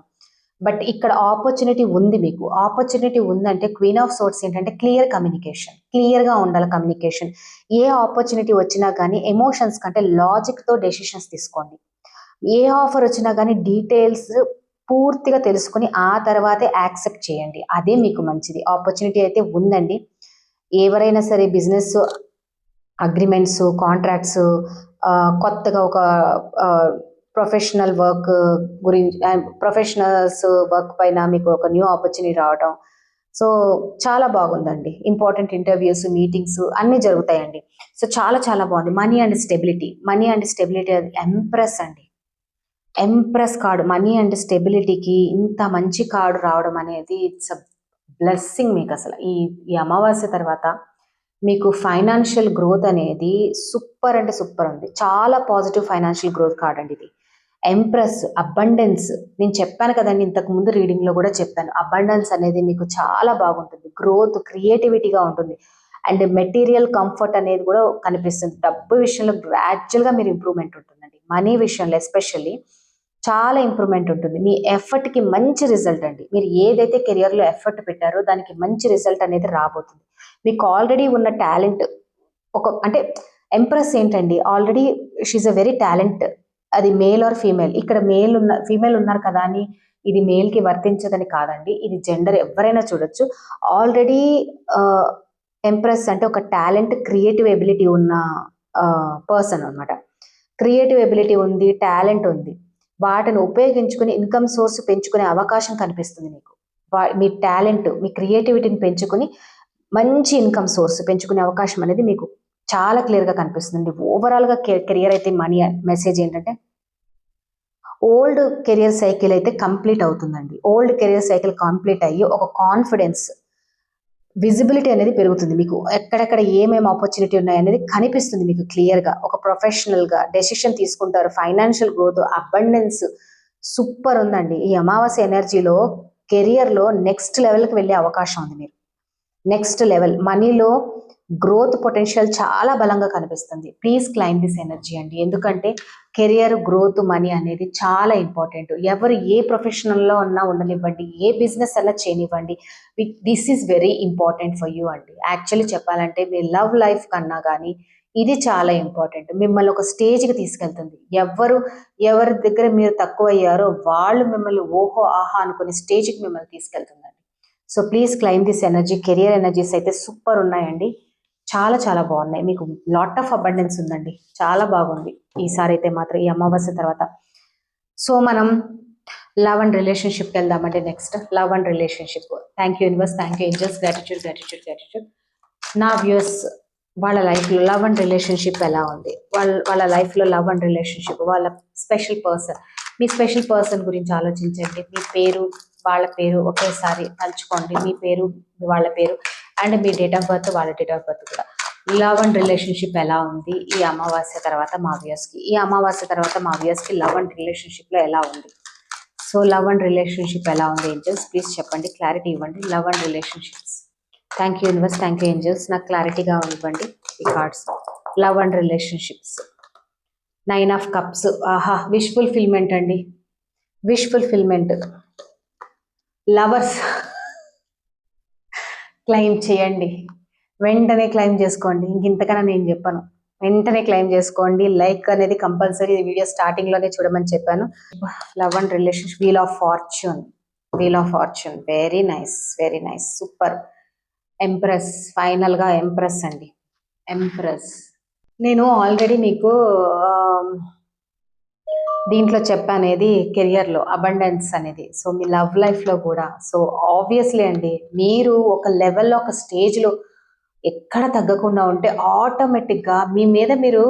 బట్ ఇక్కడ ఆపర్చునిటీ ఉంది. మీకు ఆపర్చునిటీ ఉందంటే క్వీన్ ఆఫ్ సోర్ట్స్ ఏంటంటే క్లియర్ కమ్యూనికేషన్, క్లియర్గా ఉండాలి కమ్యూనికేషన్. ఏ ఆపర్చునిటీ వచ్చినా కానీ ఎమోషన్స్ కంటే లాజిక్తో డెసిషన్స్ తీసుకోండి. ఏ ఆఫర్ వచ్చినా కానీ డీటెయిల్స్ పూర్తిగా తెలుసుకుని ఆ తర్వాతే యాక్సెప్ట్ చేయండి. అదే మీకు మంచిది. ఆపర్చునిటీ అయితే ఉందండి. ఎవరైనా సరే బిజినెస్ అగ్రిమెంట్స్, కాంట్రాక్ట్స్, కొత్తగా ఒక ప్రొఫెషనల్ వర్క్ గురించి, ప్రొఫెషనల్స్ వర్క్ పైన మీకు ఒక న్యూ ఆపర్చునిటీ రావడం, సో చాలా బాగుందండి. ఇంపార్టెంట్ ఇంటర్వ్యూస్, మీటింగ్స్ అన్నీ జరుగుతాయండి. సో చాలా చాలా బాగుంది. మనీ అండ్ స్టెబిలిటీ అది ఎంప్రెస్ అండి. ఎంప్రెస్ కార్డు, మనీ అండ్ స్టెబిలిటీకి ఇంత మంచి కార్డు రావడం అనేది ఇట్స్ అ బ్లెస్సింగ్ మీకు. అసలు ఈ అమావాస్య తర్వాత మీకు ఫైనాన్షియల్ గ్రోత్ అనేది సూపర్ అంటే సూపర్ ఉంది. చాలా పాజిటివ్ ఫైనాన్షియల్ గ్రోత్ కార్డ్ అండి ఇది. ఎంప్రెస్, అబండెన్స్, నేను చెప్పాను కదండి ఇంతకు ముందు రీడింగ్లో కూడా చెప్పాను. అబండెన్స్ అనేది మీకు చాలా బాగుంటుంది. గ్రోత్, క్రియేటివిటీగా ఉంటుంది. అండ్ మెటీరియల్ కంఫర్ట్ అనేది కూడా కనిపిస్తుంది. డబ్బు విషయంలో గ్రాడ్యువల్గా మీరు ఇంప్రూవ్మెంట్ ఉంటుందండి. మనీ విషయంలో ఎస్పెషల్లీ చాలా ఇంప్రూవ్మెంట్ ఉంటుంది. మీ ఎఫర్ట్కి మంచి రిజల్ట్ అండి. మీరు ఏదైతే కెరియర్లో ఎఫర్ట్ పెట్టారో దానికి మంచి రిజల్ట్ అనేది రాబోతుంది. మీకు ఆల్రెడీ ఉన్న టాలెంట్ అంటే ఎంప్రెస్ ఏంటండి, already she a very talent. అది మేల్ ఆర్ ఫీమేల్. ఇక్కడ ఫీమేల్ ఉన్నారు కదా అని ఇది మేల్కి వర్తించదని కాదండి. ఇది జెండర్ ఎవరైనా చూడొచ్చు. ఆల్రెడీ ఎంప్రెస్ అంటే ఒక టాలెంట్, క్రియేటివ్ ఎబిలిటీ ఉన్న పర్సన్ అనమాట. క్రియేటివ్ ఎబిలిటీ ఉంది, టాలెంట్ ఉంది. వాటిని ఉపయోగించుకుని ఇన్కమ్ సోర్స్ పెంచుకునే అవకాశం కనిపిస్తుంది మీకు. మీ టాలెంట్, మీ క్రియేటివిటీని పెంచుకుని మంచి ఇన్కమ్ సోర్స్ పెంచుకునే అవకాశం అనేది మీకు చాలా క్లియర్గా కనిపిస్తుంది. ఓవరాల్గా కెరియర్ అయితే మనీ మెసేజ్ ఏంటంటే ఓల్డ్ కెరియర్ సైకిల్ అయితే కంప్లీట్ అవుతుందండి. ఓల్డ్ కెరియర్ సైకిల్ కంప్లీట్ అయ్యి ఒక కాన్ఫిడెన్స్ విజిబిలిటీ అనేది పెరుగుతుంది. మీకు ఎక్కడెక్కడ ఏమేమి ఆపర్చునిటీ ఉన్నాయనేది కనిపిస్తుంది మీకు క్లియర్గా. ఒక ప్రొఫెషనల్గా డెసిషన్ తీసుకుంటారు. ఫైనాన్షియల్ గ్రోత్, అబండెన్స్ సూపర్ ఉందండి. ఈ అమావాస్య ఎనర్జీలో కెరియర్లో నెక్స్ట్ లెవెల్కి వెళ్ళే అవకాశం ఉంది. మీరు నెక్స్ట్ లెవెల్ మనీలో గ్రోత్ పొటెన్షియల్ చాలా బలంగా కనిపిస్తుంది. ప్లీజ్ క్లైమ్ దిస్ ఎనర్జీ అండి. ఎందుకంటే కెరియర్ గ్రోత్ మనీ అనేది చాలా ఇంపార్టెంట్. ఎవరు ఏ ప్రొఫెషనల్లో ఉన్నా ఉండనివ్వండి, ఏ బిజినెస్ అలా చేయనివ్వండి, this is very important for you అండి. యాక్చువల్లీ చెప్పాలంటే మీ లవ్ లైఫ్ కన్నా కానీ ఇది చాలా ఇంపార్టెంట్. మిమ్మల్ని ఒక స్టేజ్కి తీసుకెళ్తుంది. ఎవరి దగ్గర మీరు తక్కువ అయ్యారో వాళ్ళు మిమ్మల్ని ఓహో ఆహా అనుకునే స్టేజ్కి మిమ్మల్ని తీసుకెళ్తుందండి. So please claim this energy. Career energies అయితే సూపర్ ఉన్నాయండి. చాలా చాలా బాగున్నాయి. మీకు లాట్ ఆఫ్ అబండెన్స్ ఉందండి. చాలా బాగుంది ఈసారి అయితే మాత్రం ఈ అమావాస్య తర్వాత. సో మనం లవ్ అండ్ రిలేషన్షిప్కి వెళ్దామండి. Next love and relationship. Thank you universe, thank you angels, gratitude gratitude gratitude. నా వ్యూస్ వాళ్ళ లైఫ్లో లవ్ అండ్ రిలేషన్షిప్ ఎలా ఉంది, వాళ్ళ లైఫ్లో లవ్ అండ్ రిలేషన్షిప్, వాళ్ళ స్పెషల్ పర్సన్, మీ స్పెషల్ పర్సన్ గురించి ఆలోచించండి. మీ పేరు వాళ్ళ పేరు ఒకేసారి తలుచుకోండి. మీ పేరు వాళ్ళ పేరు అండ్ మీ డేట్ ఆఫ్ బర్త్ వాళ్ళ డేట్ ఆఫ్ బర్త్ కూడా. లవ్ అండ్ రిలేషన్షిప్ ఎలా ఉంది ఈ అమావాస్య తర్వాత మా వ్యూస్కి, ఈ అమావాస్య తర్వాత మా వ్యూస్కి లవ్ అండ్ రిలేషన్షిప్లో ఎలా ఉంది. సో లవ్ అండ్ రిలేషన్షిప్ ఎలా ఉంది ఏంజల్స్, ప్లీజ్ చెప్పండి, క్లారిటీ ఇవ్వండి. Love and relationships. Thank you universe, thank you angels, నాకు క్లారిటీగా ఇవ్వండి ఈ cards. Love and relationships. 9 of cups. ఆహా, విష్ ఫుల్ఫిల్మెంట్ అండి. Wish fulfilment. లవర్స్ క్లెయిమ్ చేయండి, వెంటనే క్లెయిమ్ చేసుకోండి. ఇంతకన్నా నేను చెప్పను. వెంటనే క్లెయిమ్ చేసుకోండి. లైక్ అనేది కంపల్సరీ. వీడియో స్టార్టింగ్లోనే చూడమని చెప్పాను. Love and relationship. Wheel of fortune. Wheel of fortune. Very nice, very nice, super. Empress. ఫైనల్గా ఎంప్రెస్ అండి. ఎంప్రెస్. నేను ఆల్రెడీ మీకు దీంట్లో చెప్పనేది కెరియర్లో అబండెన్స్ అనేది. సో మీ లవ్ లైఫ్లో కూడా. సో ఆబ్వియస్లీ అండి, మీరు ఒక లెవెల్లో ఒక స్టేజ్లో ఎక్కడ తగ్గకుండా ఉంటే ఆటోమేటిక్గా మీ మీద మీరు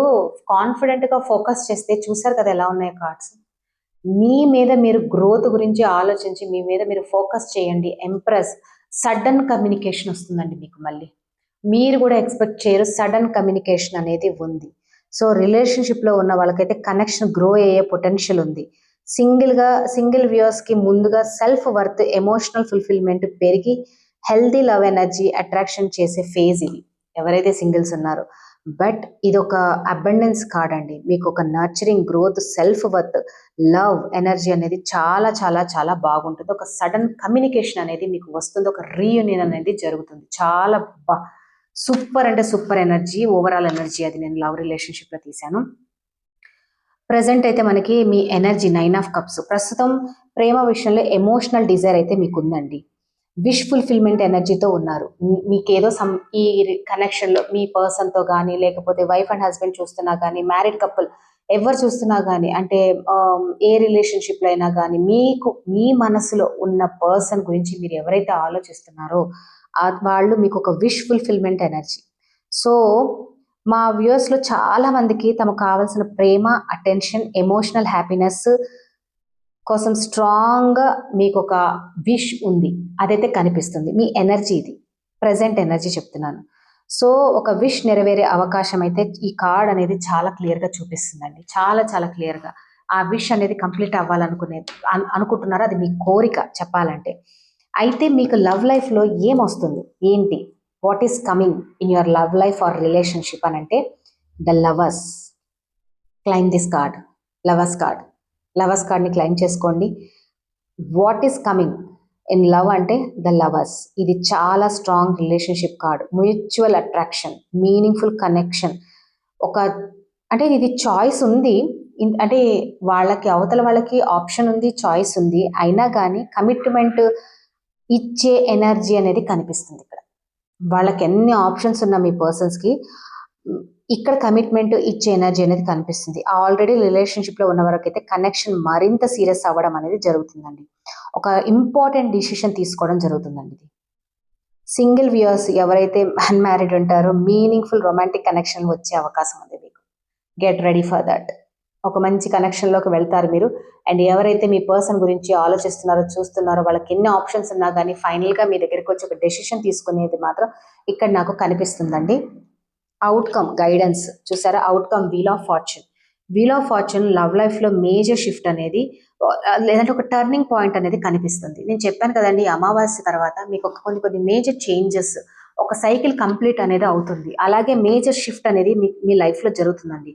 కాన్ఫిడెంట్గా ఫోకస్ చేస్తే, చూసారు కదా ఎలా ఉన్నాయి కార్డ్స్, మీ మీద మీరు గ్రోత్ గురించి ఆలోచించి మీ మీద మీరు ఫోకస్ చేయండి. ఎంప్రెస్. సడన్ కమ్యూనికేషన్ వస్తుందండి మీకు. మళ్ళీ మీరు కూడా ఎక్స్పెక్ట్ చేయరు, సడన్ కమ్యూనికేషన్ అనేది ఉంది. సో రిలేషన్షిప్లో ఉన్న వాళ్ళకైతే కనెక్షన్ గ్రో అయ్యే పొటెన్షియల్ ఉంది. సింగిల్ వ్యూయర్స్కి ముందుగా సెల్ఫ్ వర్త్, ఎమోషనల్ ఫుల్ఫిల్మెంట్ పెరిగి హెల్దీ లవ్ ఎనర్జీ అట్రాక్షన్ చేసే ఫేజ్ ఇది ఎవరైతే సింగిల్స్ ఉన్నారో. బట్ ఇది ఒక అబండెన్స్ కార్డ్ అండి. మీకు ఒక nurturing, growth, self worth, love energy అనేది చాలా చాలా చాలా బాగుంటుంది. ఒక సడన్ కమ్యూనికేషన్ అనేది మీకు వస్తుంది. ఒక రీయూనియన్ అనేది జరుగుతుంది. చాలా సూపర్ అంటే సూపర్ ఎనర్జీ, ఓవరాల్ ఎనర్జీ అది నేను లవ్ రిలేషన్షిప్లో తీశాను. ప్రజెంట్ అయితే మనకి మీ ఎనర్జీ 9 ఆఫ్ కప్స్. ప్రస్తుతం ప్రేమ విషయంలో ఎమోషనల్ డిజైర్ అయితే మీకు ఉందండి. విష్ ఫుల్ఫిల్మెంట్ ఎనర్జీతో ఉన్నారు. మీకేదో ఈ కనెక్షన్లో మీ పర్సన్తో కానీ, లేకపోతే వైఫ్ అండ్ హస్బెండ్ చూస్తున్నా కానీ, మ్యారీడ్ కపుల్ ఎవరు చూస్తున్నా కానీ, అంటే ఏ రిలేషన్షిప్లో అయినా కానీ, మీకు మీ మనసులో ఉన్న పర్సన్ గురించి మీరు ఎవరైతే ఆలోచిస్తున్నారో వాళ్ళు మీకు ఒక విష్ ఫుల్ఫిల్మెంట్ ఎనర్జీ. సో మా వ్యూయర్స్లో చాలా మందికి తమకు కావాల్సిన ప్రేమ, అటెన్షన్, ఎమోషనల్ హ్యాపీనెస్ కోసం స్ట్రాంగ్గా మీకు ఒక విష్ ఉంది. అదైతే కనిపిస్తుంది. మీ ఎనర్జీ ఇది, ప్రజెంట్ ఎనర్జీ చెప్తున్నాను. సో ఒక విష్ నెరవేరే అవకాశం అయితే ఈ కార్డ్ అనేది చాలా క్లియర్గా చూపిస్తుందండి. చాలా చాలా క్లియర్గా ఆ విష్ అనేది కంప్లీట్ అనుకుంటున్నారో అది మీ కోరిక చెప్పాలంటే. అయితే మీకు లవ్ లైఫ్లో ఏమొస్తుంది ఏంటి, what is coming in your love life or relationship అని అంటే the lovers. Claim this card, lovers card. Lovers కార్డ్ని క్లైమ్ చేసుకోండి. What is coming in love అంటే ద లవర్స్. ఇది చాలా strong relationship card. Mutual attraction, meaningful connection. అంటే ఇది చాయిస్ ఉంది, అంటే అవతల వాళ్ళకి ఆప్షన్ ఉంది, చాయిస్ ఉంది. అయినా కానీ కమిట్మెంట్ ఇచ్చే ఎనర్జీ అనేది కనిపిస్తుంది ఇక్కడ. వాళ్ళకి ఎన్ని ఆప్షన్స్ ఉన్నా మీ పర్సన్స్కి ఇక్కడ కమిట్మెంట్ ఇచ్చే ఎనర్జీ అనేది కనిపిస్తుంది. ఆల్రెడీ రిలేషన్షిప్లో ఉన్న వరకైతే కనెక్షన్ మరింత సీరియస్ అవ్వడం అనేది జరుగుతుందండి. ఒక ఇంపార్టెంట్ డిసిషన్ తీసుకోవడం జరుగుతుందండి ఇది. సింగిల్ వ్యూయర్స్ ఎవరైతే అన్మ్యారీడ్ ఉంటారో మీనింగ్ఫుల్ రొమాంటిక్ కనెక్షన్ వచ్చే అవకాశం ఉంది మీకు. Get ready for that. ఒక మంచి కనెక్షన్లోకి వెళ్తారు మీరు. అండ్ ఎవరైతే మీ పర్సన్ గురించి ఆలోచిస్తున్నారో చూస్తున్నారో వాళ్ళకి ఎన్ని ఆప్షన్స్ ఉన్నా కానీ ఫైనల్గా మీ దగ్గరికి వచ్చి ఒక డెసిషన్ తీసుకునేది మాత్రం ఇక్కడ నాకు కనిపిస్తుందండి. అవుట్కమ్ గైడెన్స్ చూసారా, outcome wheel of fortune. Wheel of fortune love లైఫ్లో మేజర్ షిఫ్ట్ అనేది లేదంటే ఒక టర్నింగ్ పాయింట్ అనేది కనిపిస్తుంది. నేను చెప్పాను కదండి, అమావాస్య తర్వాత మీకు ఒక కొన్ని మేజర్ చేంజెస్, ఒక సైకిల్ కంప్లీట్ అనేది అవుతుంది. అలాగే మేజర్ షిఫ్ట్ అనేది మీ లైఫ్లో జరుగుతుందండి.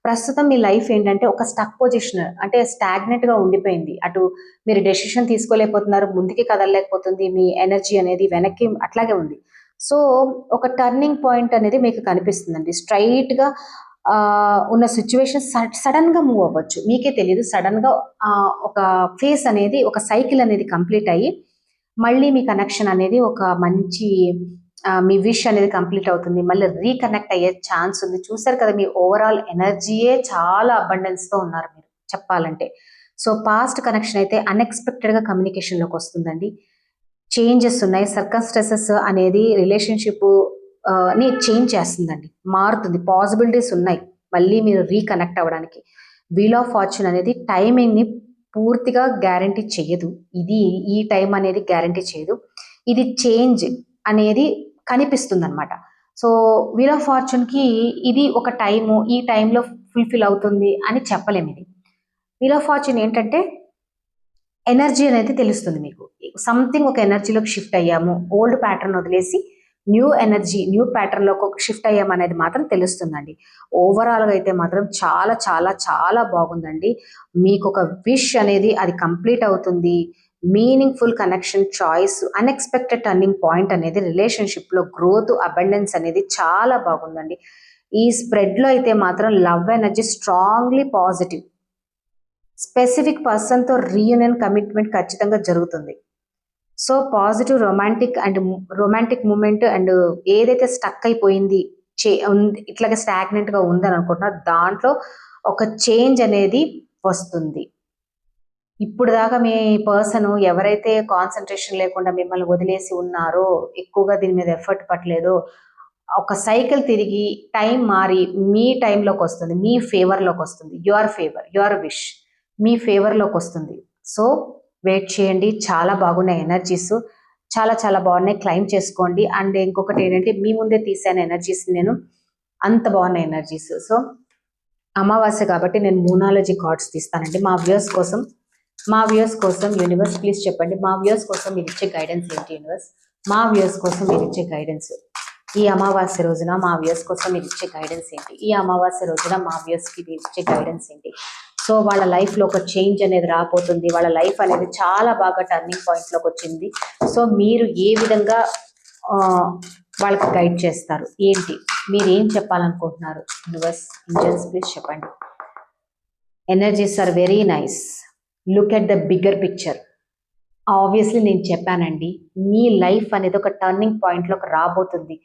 ప్రస్తుతం మీ లైఫ్ ఏంటంటే ఒక స్టక్ పొజిషన్, అంటే స్టాగ్నెట్గా ఉండిపోయింది. అటు మీరు డెసిషన్ తీసుకోలేకపోతున్నారు, ముందుకి కదలలేకపోతుంది, మీ ఎనర్జీ అనేది వెనక్కి అట్లాగే ఉంది. సో ఒక టర్నింగ్ పాయింట్ అనేది మీకు కనిపిస్తుందండి. స్ట్రైట్గా ఉన్న సిచ్యువేషన్ సడన్గా మూవ్ అవ్వచ్చు, మీకే తెలియదు. సడన్గా ఒక ఫేస్ అనేది, ఒక సైకిల్ అనేది కంప్లీట్ అయ్యి మళ్ళీ మీ కనెక్షన్ అనేది ఒక మంచి మీ విష్ అనేది కంప్లీట్ అవుతుంది. మళ్ళీ రీకనెక్ట్ అయ్యే ఛాన్స్ ఉంది. చూసారు కదా, మీ ఓవరాల్ ఎనర్జీయే చాలా అబండెన్స్తో ఉన్నారు మీరు చెప్పాలంటే. సో పాస్ట్ కనెక్షన్ అయితే అన్ఎక్స్పెక్టెడ్గా కమ్యూనికేషన్లోకి వస్తుందండి. చేంజెస్ ఉన్నాయి. సర్కమ్స్టెన్సెస్ అనేది రిలేషన్షిప్ ని చేంజ్ చేస్తుందండి, మారుతుంది. పాసిబిలిటీస్ ఉన్నాయి మళ్ళీ మీరు రీకనెక్ట్ అవ్వడానికి. వీల్ ఆఫ్ ఫార్చ్యూన్ అనేది టైమింగ్ని పూర్తిగా గ్యారంటీ చేయదు. ఇది ఈ టైం అనేది గ్యారంటీ చేయదు. ఇది చేంజ్ అనేది కనిపిస్తుంది అనమాట. సో వీల్ ఆఫ్ ఫార్చ్యూన్కి ఇది ఒక టైము, ఈ టైంలో ఫుల్ఫిల్ అవుతుంది అని చెప్పలేము. ఇది వీల్ ఆఫ్ ఫార్చ్యూన్ ఏంటంటే ఎనర్జీ అనేది తెలుస్తుంది మీకు. సంథింగ్ ఒక ఎనర్జీలోకి షిఫ్ట్ అయ్యాము, ఓల్డ్ ప్యాటర్న్ వదిలేసి న్యూ ఎనర్జీ, న్యూ ప్యాటర్న్లోకి ఒక షిఫ్ట్ అయ్యాము అనేది మాత్రం తెలుస్తుందండి. ఓవరాల్గా అయితే మాత్రం చాలా చాలా చాలా బాగుందండి. మీకు ఒక విష్ అనేది అది కంప్లీట్ అవుతుంది. Meaningful connection, choice, unexpected turning point అనేది రిలేషన్షిప్లో గ్రోత్, అబండెన్స్ అనేది చాలా బాగుందండి. ఈ స్ప్రెడ్లో అయితే మాత్రం love energy strongly positive. Specific పర్సన్తో రీయూనియన్, కమిట్మెంట్ ఖచ్చితంగా జరుగుతుంది. So positive romantic moment and ఏదైతే స్టక్ అయిపోయింది, ఇట్లాగే స్టాగ్నెంట్గా ఉందని అనుకుంటున్నారు, దాంట్లో ఒక చేంజ్ అనేది వస్తుంది. ఇప్పుడు దాకా మీ పర్సన్ ఎవరైతే కాన్సన్ట్రేషన్ లేకుండా మిమ్మల్ని వదిలేసి ఉన్నారో, ఎక్కువగా దీని మీద ఎఫర్ట్ పట్టలేదో, ఒక సైకిల్ తిరిగి టైం మారి మీ టైంలోకి వస్తుంది, మీ ఫేవర్లోకి వస్తుంది. యువర్ విష్ మీ ఫేవర్లోకి వస్తుంది. సో వెయిట్ చేయండి. చాలా బాగున్నాయి ఎనర్జీస్, చాలా చాలా బాగున్నాయి. క్లైమ్ చేసుకోండి. అండ్ ఇంకొకటి ఏంటంటే, మీ ముందే తీసాను ఎనర్జీస్ నేను, అంత బాగున్నాయి ఎనర్జీస్. సో అమావాస్య కాబట్టి నేను మూనాలజీ కార్డ్స్ తీస్తానండి మా వ్యూయర్స్ కోసం. యూనివర్స్ ప్లీజ్ చెప్పండి, మా వ్యూయర్స్ కోసం మీరు ఇచ్చే గైడెన్స్ ఏంటి? యూనివర్స్, మా వ్యూయర్స్ కోసం మీరు ఇచ్చే గైడెన్స్ ఈ అమావాస్య రోజున మా వ్యూయర్స్ కోసం మీరు ఇచ్చే గైడెన్స్ ఏంటి? ఈ అమావాస్య రోజున మా వ్యూయర్స్కి మీరు ఇచ్చే గైడెన్స్ ఏంటి? సో వాళ్ళ లైఫ్లో ఒక చేంజ్ అనేది రాబోతుంది. వాళ్ళ లైఫ్ అనేది చాలా బాగా టర్నింగ్ పాయింట్లోకి వచ్చింది. సో మీరు ఏ విధంగా వాళ్ళకి గైడ్ చేస్తారు? ఏంటి మీరు ఏం చెప్పాలనుకుంటున్నారు? యూనివర్స్, ఏంజెల్స్ ప్లీజ్ చెప్పండి. Energies are very nice. Look at the bigger picture. Obviously నేను చెప్పానండి, మీ లైఫ్ అనేది ఒక టర్నింగ్ పాయింట్లోకి రాబోతుంది.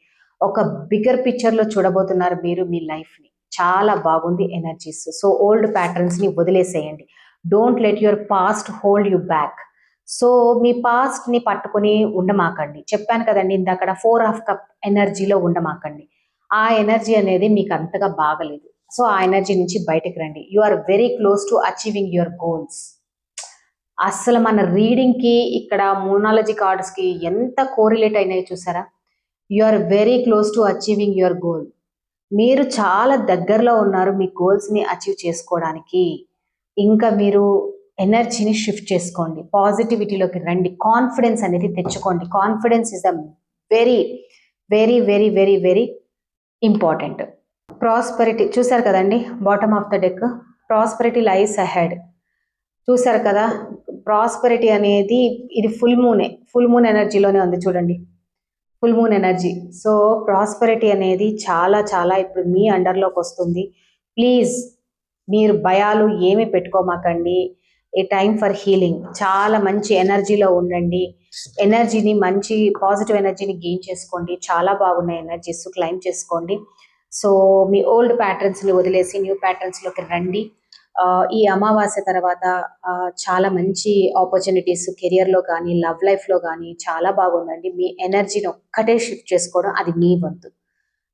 ఒక బిగ్గర్ పిక్చర్లో చూడబోతున్నారు మీరు మీ లైఫ్ని. చాలా బాగుంది ఎనర్జీస్. సో ఓల్డ్ ప్యాటర్న్స్ని వదిలేసేయండి. Don't let your past hold you back. So మీ పాస్ట్ని పట్టుకొని ఉండమాకండి. చెప్పాను కదండి ఇందాక, 4 ఆఫ్ కప్ ఎనర్జీలో ఉండమాకండి. ఆ ఎనర్జీ అనేది మీకు అంతగా బాగలేదు. సో ఆ ఎనర్జీ నుంచి బయటకు రండి. You are very close to achieving your goals. అసలు మన రీడింగ్కి ఇక్కడ మూనాలజీ కార్డ్స్కి ఎంత కోరిలేట్ అయినాయి చూసారా? You are very close to achieving your goal. మీరు చాలా దగ్గరలో ఉన్నారు మీ గోల్స్ని అచీవ్ చేసుకోవడానికి. ఇంకా మీరు ఎనర్జీని షిఫ్ట్ చేసుకోండి, పాజిటివిటీలోకి రండి, కాన్ఫిడెన్స్ అనేది తెచ్చుకోండి. Confidence is the very very very very very important. Prosperity చూసారు కదండి, bottom of the deck, prosperity lies ahead. చూసారు కదా, ప్రాస్పరిటీ అనేది ఇది ఫుల్ మూన్ ఎనర్జీలోనే ఉంది చూడండి, full moon energy. So prosperity అనేది చాలా చాలా ఇప్పుడు మీ అండర్లోకి వస్తుంది. ప్లీజ్ మీరు భయాలు ఏమీ పెట్టుకోమాకండి. ఏ టైం ఫర్ హీలింగ్. చాలా మంచి ఎనర్జీలో ఉండండి. ఎనర్జీని, మంచి పాజిటివ్ ఎనర్జీని గెయిన్ చేసుకోండి. చాలా బాగున్నాయి ఎనర్జీస్, క్లైమ్ చేసుకోండి. సో మీ ఓల్డ్ ప్యాటర్న్స్ని వదిలేసి న్యూ ప్యాటర్న్స్లోకి రండి. ఈ అమావాస్య తర్వాత చాలా మంచి ఆపర్చునిటీస్ కెరియర్లో కానీ లవ్ లైఫ్లో కానీ చాలా బాగుందండి. మీ ఎనర్జీని ఒక్కటే షిఫ్ట్ చేసుకోవడం అది మీ వంతు.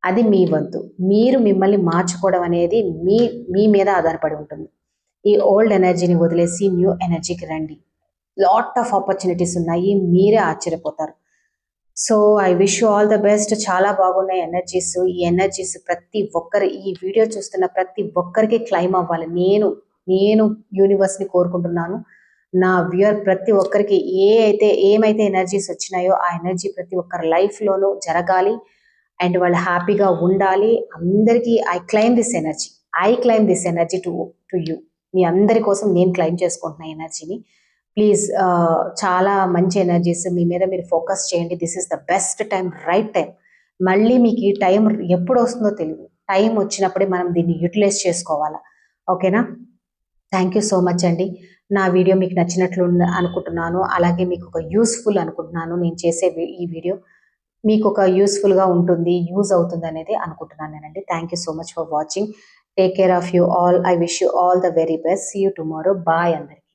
అది మీ వంతు. మీరు మిమ్మల్ని మార్చుకోవడం అనేది మీ మీ మీద ఆధారపడి ఉంటుంది. ఈ ఓల్డ్ ఎనర్జీని వదిలేసి న్యూ ఎనర్జీకి రండి. లాట్ ఆఫ్ ఆపర్చునిటీస్ ఉన్నాయి. మీరే ఆశ్చర్యపోతారు. So I wish you all the best. చాలా బాగున్నాయి ఎనర్జీస్. ఈ ఎనర్జీస్ ప్రతి ఒక్కరు ఈ వీడియో చూస్తున్న ప్రతి ఒక్కరికి క్లైమ్ అవ్వాలి. నేను యూనివర్స్ని కోరుకుంటున్నాను. నా వ్యూయర్ ప్రతి ఒక్కరికి ఏమైతే ఎనర్జీస్ వచ్చినాయో ఆ ఎనర్జీ ప్రతి ఒక్కరి లైఫ్లోనూ జరగాలి. అండ్ వాళ్ళు హ్యాపీగా ఉండాలి. అందరికీ I claim this energy to you. మీ అందరి కోసం నేను క్లైమ్ చేసుకుంటున్నా ఎనర్జీని. ప్లీజ్ చాలా మంచి ఎనర్జీస్ మీ మీద మీరు ఫోకస్ చేయండి. This is the best time, right time. మళ్ళీ మీకు ఈ టైం ఎప్పుడు వస్తుందో తెలియదు. టైం వచ్చినప్పుడే మనం దీన్ని యూటిలైజ్ చేసుకోవాలా. ఓకేనా? థ్యాంక్ యూ సో మచ్ అండి. నా వీడియో మీకు నచ్చినట్లు అనుకుంటున్నాను. అలాగే మీకు ఒక యూస్ఫుల్ అనుకుంటున్నాను. నేను చేసే ఈ వీడియో మీకు ఒక యూస్ఫుల్గా ఉంటుంది, యూజ్ అవుతుంది అనేది అనుకుంటున్నాను నేనండి. Thank you so much for watching. Take care of you all. I wish you all the very best. See you tomorrow. Bye అందరికి.